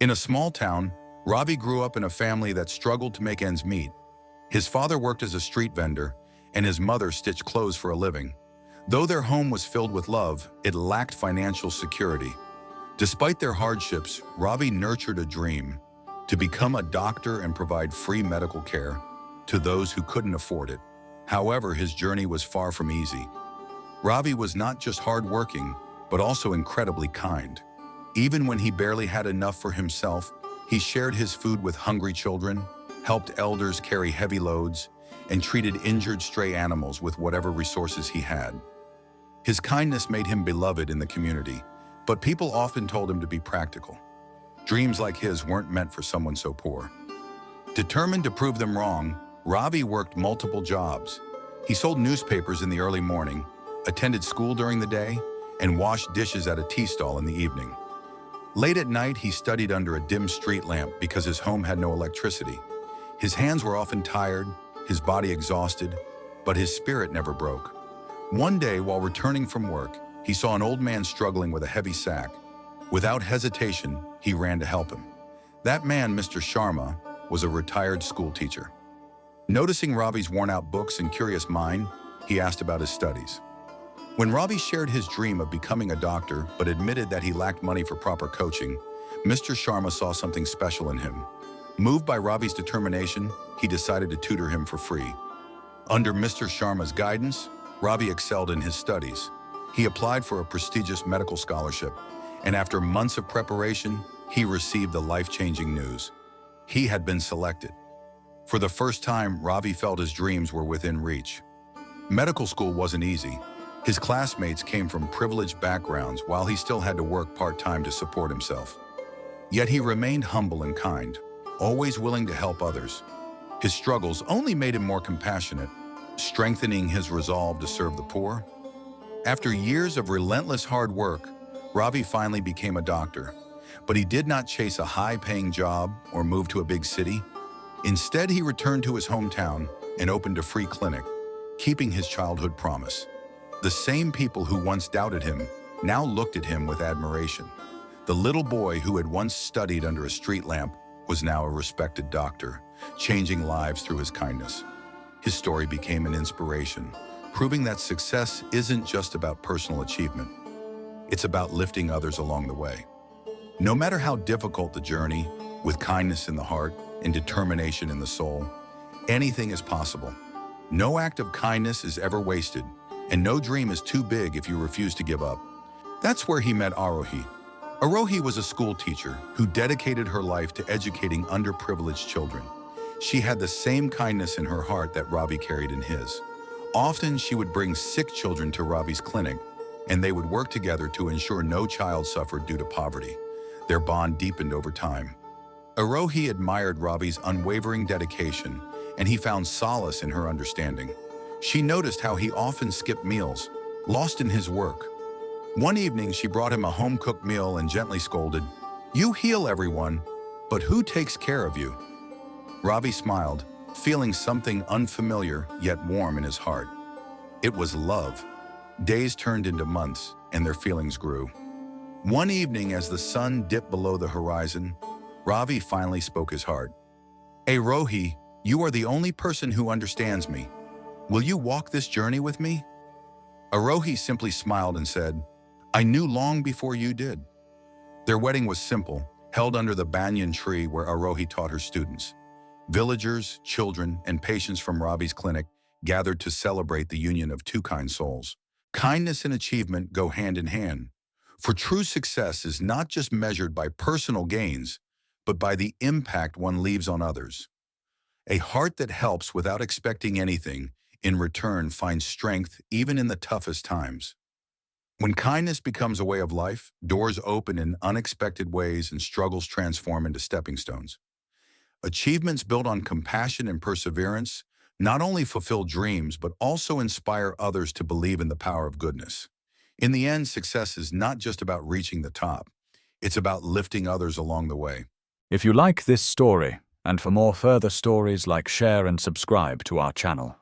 In a small town, Ravi grew up in a family that struggled to make ends meet. His father worked as a street vendor, and his mother stitched clothes for a living. Though their home was filled with love, it lacked financial security. Despite their hardships, Ravi nurtured a dream to become a doctor and provide free medical care to those who couldn't afford it. However, his journey was far from easy. Ravi was not just hardworking, but also incredibly kind. Even when he barely had enough for himself, he shared his food with hungry children, helped elders carry heavy loads, and treated injured stray animals with whatever resources he had. His kindness made him beloved in the community, but people often told him to be practical. Dreams like his weren't meant for someone so poor. Determined to prove them wrong, Ravi worked multiple jobs. He sold newspapers in the early morning, attended school during the day, and washed dishes at a tea stall in the evening. Late at night, he studied under a dim street lamp because his home had no electricity. His hands were often tired, his body exhausted, but his spirit never broke. One day, while returning from work, he saw an old man struggling with a heavy sack. Without hesitation, he ran to help him. That man, Mr. Sharma, was a retired school teacher. Noticing Ravi's worn-out books and curious mind, he asked about his studies. When Ravi shared his dream of becoming a doctor but admitted that he lacked money for proper coaching, Mr. Sharma saw something special in him. Moved by Ravi's determination, he decided to tutor him for free. Under Mr. Sharma's guidance, Ravi excelled in his studies. He applied for a prestigious medical scholarship, and after months of preparation, he received the life-changing news. He had been selected. For the first time, Ravi felt his dreams were within reach. Medical school wasn't easy. His classmates came from privileged backgrounds while he still had to work part-time to support himself. Yet he remained humble and kind, always willing to help others. His struggles only made him more compassionate, strengthening his resolve to serve the poor. After years of relentless hard work, Ravi finally became a doctor, but he did not chase a high-paying job or move to a big city. Instead, he returned to his hometown and opened a free clinic, keeping his childhood promise. The same people who once doubted him now looked at him with admiration. The little boy who had once studied under a street lamp was now a respected doctor, changing lives through his kindness. His story became an inspiration, proving that success isn't just about personal achievement. It's about lifting others along the way. No matter how difficult the journey, with kindness in the heart and determination in the soul, anything is possible. No act of kindness is ever wasted, and no dream is too big if you refuse to give up. That's where he met Arohi. Arohi was a school teacher who dedicated her life to educating underprivileged children. She had the same kindness in her heart that Ravi carried in his. Often she would bring sick children to Ravi's clinic, and they would work together to ensure no child suffered due to poverty. Their bond deepened over time. Arohi admired Ravi's unwavering dedication, and he found solace in her understanding. She noticed how he often skipped meals, lost in his work. One evening, she brought him a home-cooked meal and gently scolded, "You heal everyone, but who takes care of you?" Ravi smiled, feeling something unfamiliar yet warm in his heart. It was love. Days turned into months, and their feelings grew. One evening, as the sun dipped below the horizon, Ravi finally spoke his heart. "Arohi, you are the only person who understands me. Will you walk this journey with me?" Arohi simply smiled and said, "I knew long before you did." Their wedding was simple, held under the banyan tree where Arohi taught her students. Villagers, children, and patients from Ravi's clinic gathered to celebrate the union of two kind souls. Kindness and achievement go hand in hand, for true success is not just measured by personal gains, but by the impact one leaves on others. A heart that helps without expecting anything in return finds strength even in the toughest times. When kindness becomes a way of life, doors open in unexpected ways and struggles transform into stepping stones. Achievements built on compassion and perseverance not only fulfill dreams, but also inspire others to believe in the power of goodness. In the end, success is not just about reaching the top. It's about lifting others along the way. If you like this story, and for more further stories, like, share and subscribe to our channel.